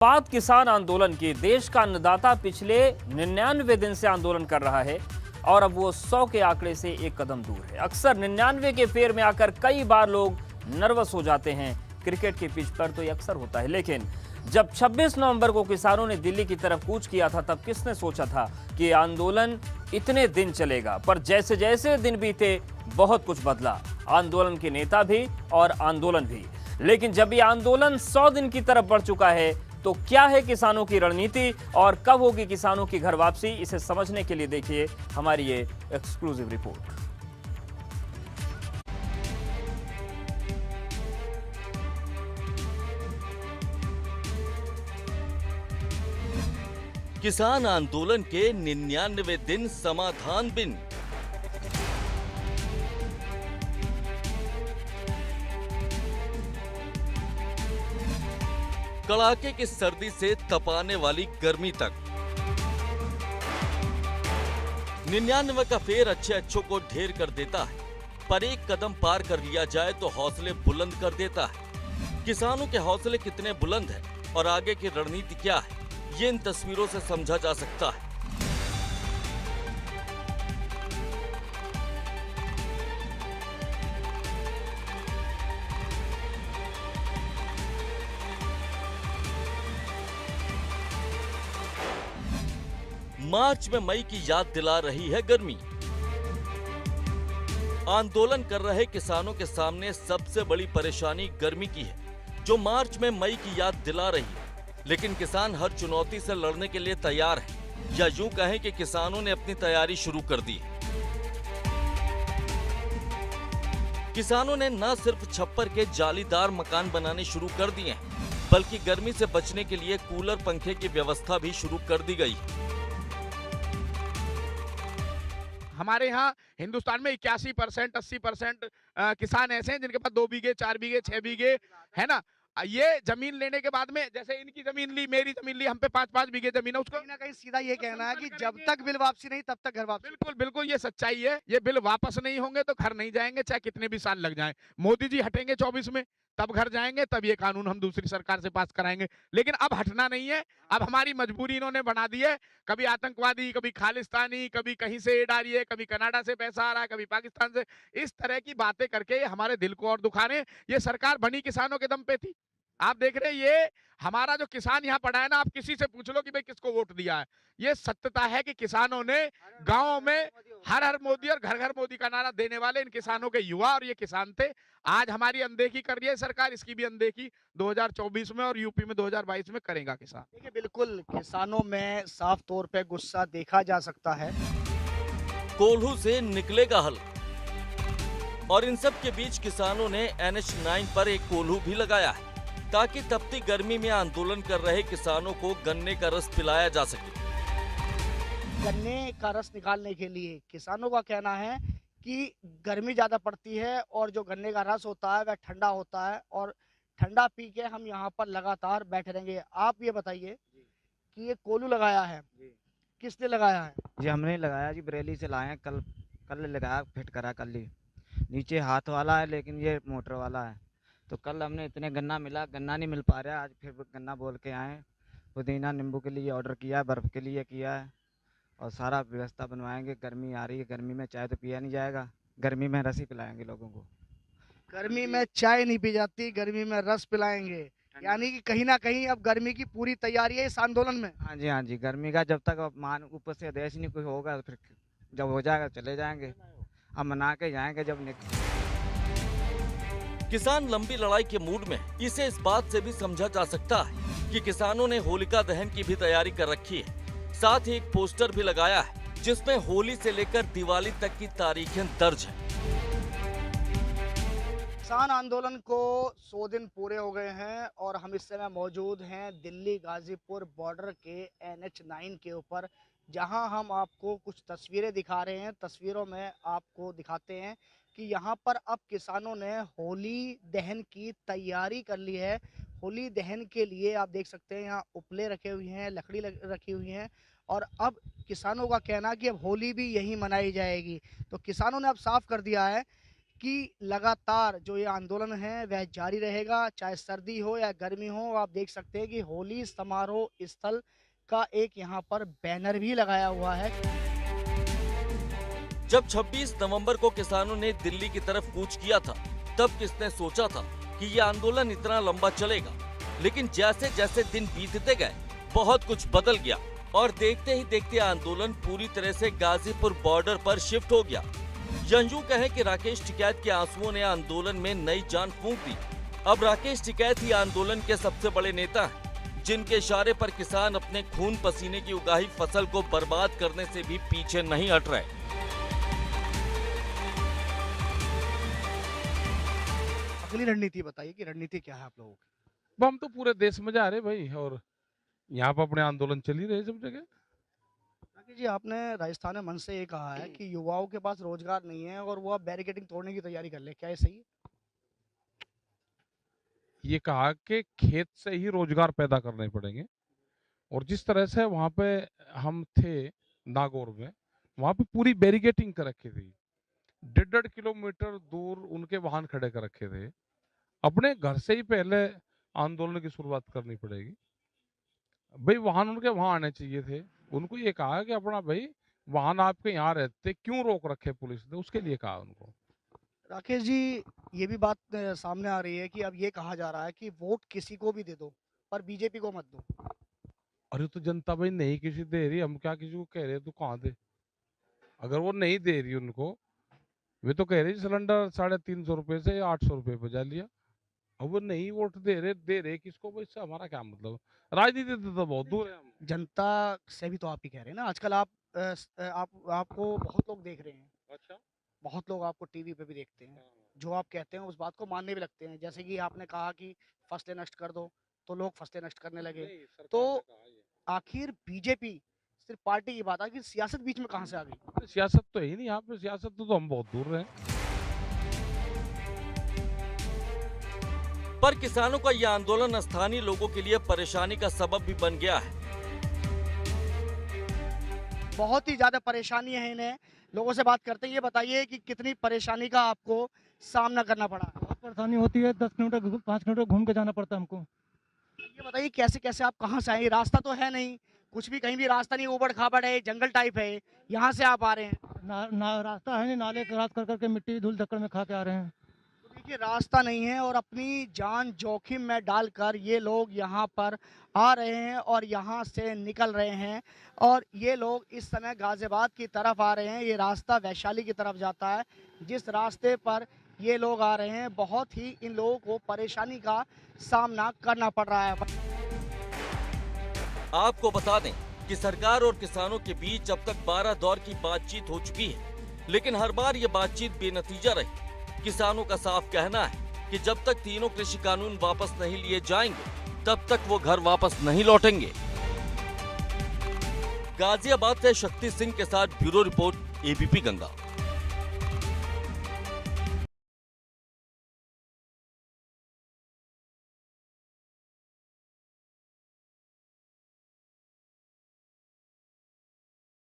बात किसान आंदोलन की। देश का अन्नदाता पिछले 99 दिन से आंदोलन कर रहा है और अब वो 100 के आंकड़े से एक कदम दूर है। अक्सर 99 के फेर में आकर कई बार लोग नर्वस हो जाते हैं। क्रिकेट के पिच पर तो ये अक्सर होता है, लेकिन जब 26 नवंबर को किसानों ने दिल्ली की तरफ कूच किया था, तब किसने सोचा था कि ये आंदोलन इतने दिन चलेगा। पर जैसे जैसे दिन बीते बहुत कुछ बदला, आंदोलन के नेता भी और आंदोलन भी। लेकिन जब ये आंदोलन 100 दिन की तरफ बढ़ चुका है, तो क्या है किसानों की रणनीति और कब होगी किसानों की घर वापसी, इसे समझने के लिए देखिए हमारी ये एक्सक्लूसिव रिपोर्ट। किसान आंदोलन के 99 दिन समाधान बिन। कड़ाके की सर्दी से तपाने वाली गर्मी तक 99 का फेर अच्छों को ढेर कर देता है, पर एक कदम पार कर लिया जाए तो हौसले बुलंद कर देता है। किसानों के हौसले कितने बुलंद हैं और आगे की रणनीति क्या है, ये इन तस्वीरों से समझा जा सकता है। मार्च में मई की याद दिला रही है गर्मी। आंदोलन कर रहे किसानों के सामने सबसे बड़ी परेशानी गर्मी की है, जो मार्च में मई की याद दिला रही है। लेकिन किसान हर चुनौती से लड़ने के लिए तैयार हैं, या यूं कहें कि किसानों ने अपनी तैयारी शुरू कर दी है। किसानों ने न सिर्फ छप्पर के जालीदार मकान बनाने शुरू कर दिए हैं, बल्कि गर्मी से बचने के लिए कूलर पंखे की व्यवस्था भी शुरू कर दी गई है। हमारे यहाँ हिंदुस्तान में 81% 80% किसान ऐसे हैं जिनके पास 2 बीघे 4 बीघे 6 बीघे है ना। ये जमीन लेने के बाद में, जैसे इनकी जमीन ली, मेरी जमीन ली, हम पे 5-5 बीघे जमीन है, उसको कहीं ना कहीं सीधा ये कहना है कि जब तक बिल वापसी नहीं तब तक घर वापसी। बिल्कुल बिल्कुल ये सच्चाई है। ये बिल वापस नहीं होंगे तो घर नहीं जाएंगे, चाहे कितने भी साल लग जाएं। मोदी जी हटेंगे 24 में, तब घर जाएंगे, तब ये कानून हम दूसरी सरकार से पास कराएंगे। लेकिन अब हटना नहीं है। अब हमारी मजबूरी इन्होंने बना दी है। कभी आतंकवादी, कभी खालिस्तानी, कभी कहीं से एड आ रही है, कभी कनाडा से पैसा आ रहा है, कभी पाकिस्तान से। इस तरह की बातें करके हमारे दिल को और दुखा रहे हैं। ये सरकार बनी किसानों के दम पे थी। आप देख रहे हैं, ये हमारा जो किसान यहाँ पड़ा है ना, आप किसी से पूछ लो कि भाई किसको वोट दिया है। ये सत्यता है कि किसानों ने गांव में हर हर मोदी और घर घर मोदी का नारा देने वाले इन किसानों के युवा और ये किसान थे। आज हमारी अनदेखी कर रही है सरकार, इसकी भी अनदेखी 2024 में और यूपी में 2022 में करेगा किसान। देखिए, बिल्कुल किसानों में साफ तौर पे गुस्सा देखा जा सकता है। कोल्हू से निकलेगा हल, और इन सब के बीच किसानों ने NH9 पर एक कोल्हू भी लगाया है, ताकि तपती गर्मी में आंदोलन कर रहे किसानों को गन्ने का रस पिलाया जा सके। गन्ने का रस निकालने के लिए किसानों का कहना है कि गर्मी ज्यादा पड़ती है और जो गन्ने का रस होता है वह ठंडा होता है, और ठंडा पी के हम यहाँ पर लगातार बैठे रहेंगे। आप ये बताइए कि ये कोल्हू लगाया है, किसने लगाया है? जी हमने लगाया जी, बरेली से लाए हैं। कल कल लगाया, फिट करा कल ही। नीचे हाथ वाला है लेकिन ये मोटर वाला है। तो कल हमने इतने गन्ना मिला, गन्ना नहीं मिल पा रहा है। आज फिर गन्ना बोल के आए। पुदीना नींबू के लिए ऑर्डर किया है, बर्फ़ के लिए किया है, और सारा व्यवस्था बनवाएंगे। गर्मी आ रही है, गर्मी में चाय तो पिया नहीं जाएगा, गर्मी में रस ही पिलाएंगे लोगों को। गर्मी में चाय नहीं पी जाती, गर्मी में रस पिलाएंगे। यानी कि कहीं ना कहीं अब गर्मी की पूरी तैयारी है इस आंदोलन में। हाँ जी, हाँ जी। गर्मी का जब तक मान ऊपर से आदेश नहीं कोई होगा, फिर जब हो जाएगा चले जाएंगे। अब मना के जाएंगे जब किसान लंबी लड़ाई के मूड में। इसे इस बात से भी समझा जा सकता है कि किसानों ने होलिका दहन की भी तैयारी कर रखी है। साथ ही एक पोस्टर भी लगाया है, जिसमें होली से लेकर दिवाली तक की तारीखें दर्ज हैं। किसान आंदोलन को 100 दिन पूरे हो गए हैं और हम इस समय मौजूद हैं दिल्ली गाजीपुर बॉर्डर के NH9 के ऊपर, जहां हम आपको कुछ तस्वीरें दिखा रहे हैं। तस्वीरों में आपको दिखाते हैं कि यहाँ पर अब किसानों ने होली दहन की तैयारी कर ली है। होली दहन के लिए आप देख सकते हैं यहाँ उपले रखे हुए हैं, लकड़ी रखी हुई हैं, और अब किसानों का कहना कि अब होली भी यहीं मनाई जाएगी। तो किसानों ने अब साफ कर दिया है कि लगातार जो ये आंदोलन है वह जारी रहेगा, चाहे सर्दी हो या गर्मी हो। आप देख सकते हैं कि होली समारोह स्थल का एक यहाँ पर बैनर भी लगाया हुआ है। जब 26 नवंबर को किसानों ने दिल्ली की तरफ कूच किया था, तब किसने सोचा था कि ये आंदोलन इतना लंबा चलेगा। लेकिन जैसे जैसे दिन बीतते गए बहुत कुछ बदल गया और देखते ही देखते आंदोलन पूरी तरह से गाजीपुर बॉर्डर पर शिफ्ट हो गया। यूं कहें कि राकेश टिकैत के आंसुओं ने आंदोलन में नई जान फूंक दी। अब राकेश टिकैत ही आंदोलन के सबसे बड़े नेता हैं, जिनके इशारे पर किसान अपने खून पसीने की उगाही फसल को बर्बाद करने से भी पीछे नहीं हट रहे। अगली रणनीति बताइए कि रणनीति क्या है आप लोगों की? अब हम तो पूरे देश में जा रहे भाई, और यहाँ पर अपने आंदोलन चल ही रहे सब जगह। राकेश जी, आपने राजस्थान में मन से ये कहा है कि युवाओं के पास रोजगार नहीं है और वो अब बैरिकेडिंग तोड़ने की तैयारी कर ले, क्या ये सही है? ये कहा कि खेत से ही रोजगार पैदा करने पड़ेंगे, और जिस तरह से वहां पे हम थे नागौर में, वहां पे पूरी बैरिकेडिंग कर रखी थी। 1.5 किलोमीटर दूर उनके वाहन खड़े कर रखे थे। अपने घर से ही पहले आंदोलन की शुरुआत करनी पड़ेगी भाई। वाहन उनके वहां आने चाहिए थे। उनको ये कहा कि अपना भाई वाहन आपके यहाँ रहते क्यों रोक रखे पुलिस ने, उसके लिए कहा उनको। राकेश जी, ये भी बात सामने आ रही है कि अब ये कहा जा रहा है कि वोट किसी को भी दे दो पर बीजेपी को मत दो। अरे तो जनता भाई नहीं किसी दे रही, हम क्या किसी को कह रहे तू कहाँ दे। अगर वो नहीं दे रही उनको, वे तो कह रहे सिलेंडर 350 रुपए से 800 रुपए बजा लिया। अब वो नहीं वोट दे रहे किसको भाई, इससे हमारा क्या मतलब। राजनीति तो बहुत दूर है। हम जनता से भी तो आप ही कह रहे हैं ना, आजकल आपको बहुत लोग देख रहे हैं। अच्छा, बहुत लोग आपको टीवी पे भी देखते हैं, जो आप कहते हैं उस बात को मानने भी लगते हैं। जैसे कि आपने कहा कि फसलें नष्ट कर दो, तो लोग फसलें नष्ट करने लगे। तो आखिर बीजेपी सिर्फ पार्टी की बात है कि सियासत बीच में कहां से आ गई? सियासत तो है ही नहीं यहाँ पे, सियासत तो हम बहुत दूर रहे। पर किसानों का यह आंदोलन स्थानीय लोगों के लिए परेशानी का सबब भी बन गया है। बहुत ही ज्यादा परेशानी है इन्हें। लोगों से बात करते हैं, ये बताइए कि कितनी परेशानी का आपको सामना करना पड़ा? बहुत परेशानी होती है, 10 किलोमीटर 5 किलोमीटर घूम के जाना पड़ता है हमको। ये बताइए कैसे कैसे आप कहाँ से आए? रास्ता तो है नहीं, कुछ भी कहीं भी रास्ता नहीं, ऊबड़ खाबड़ है, जंगल टाइप है, यहाँ से आप आ रहे हैं? रास्ता है नहीं, नाले क्रॉस कर करके मिट्टी धूल धक्कड़ में खा के आ रहे हैं। तो देखिए, रास्ता नहीं है और अपनी जान जोखिम में डालकर ये लोग यहाँ पर आ रहे हैं और यहाँ से निकल रहे हैं। और ये लोग इस समय गाजियाबाद की तरफ आ रहे हैं। ये रास्ता वैशाली की तरफ जाता है। जिस रास्ते पर ये लोग आ रहे हैं, बहुत ही इन लोगों को परेशानी का सामना करना पड़ रहा है। आपको बता दें कि सरकार और किसानों के बीच अब तक 12 दौर की बातचीत हो चुकी है, लेकिन हर बार ये बातचीत बेनतीजा रही। किसानों का साफ कहना है कि जब तक तीनों कृषि कानून वापस नहीं लिए जाएंगे, तब तक वो घर वापस नहीं लौटेंगे। गाजियाबाद से शक्ति सिंह के साथ ब्यूरो रिपोर्ट, एबीपी गंगा।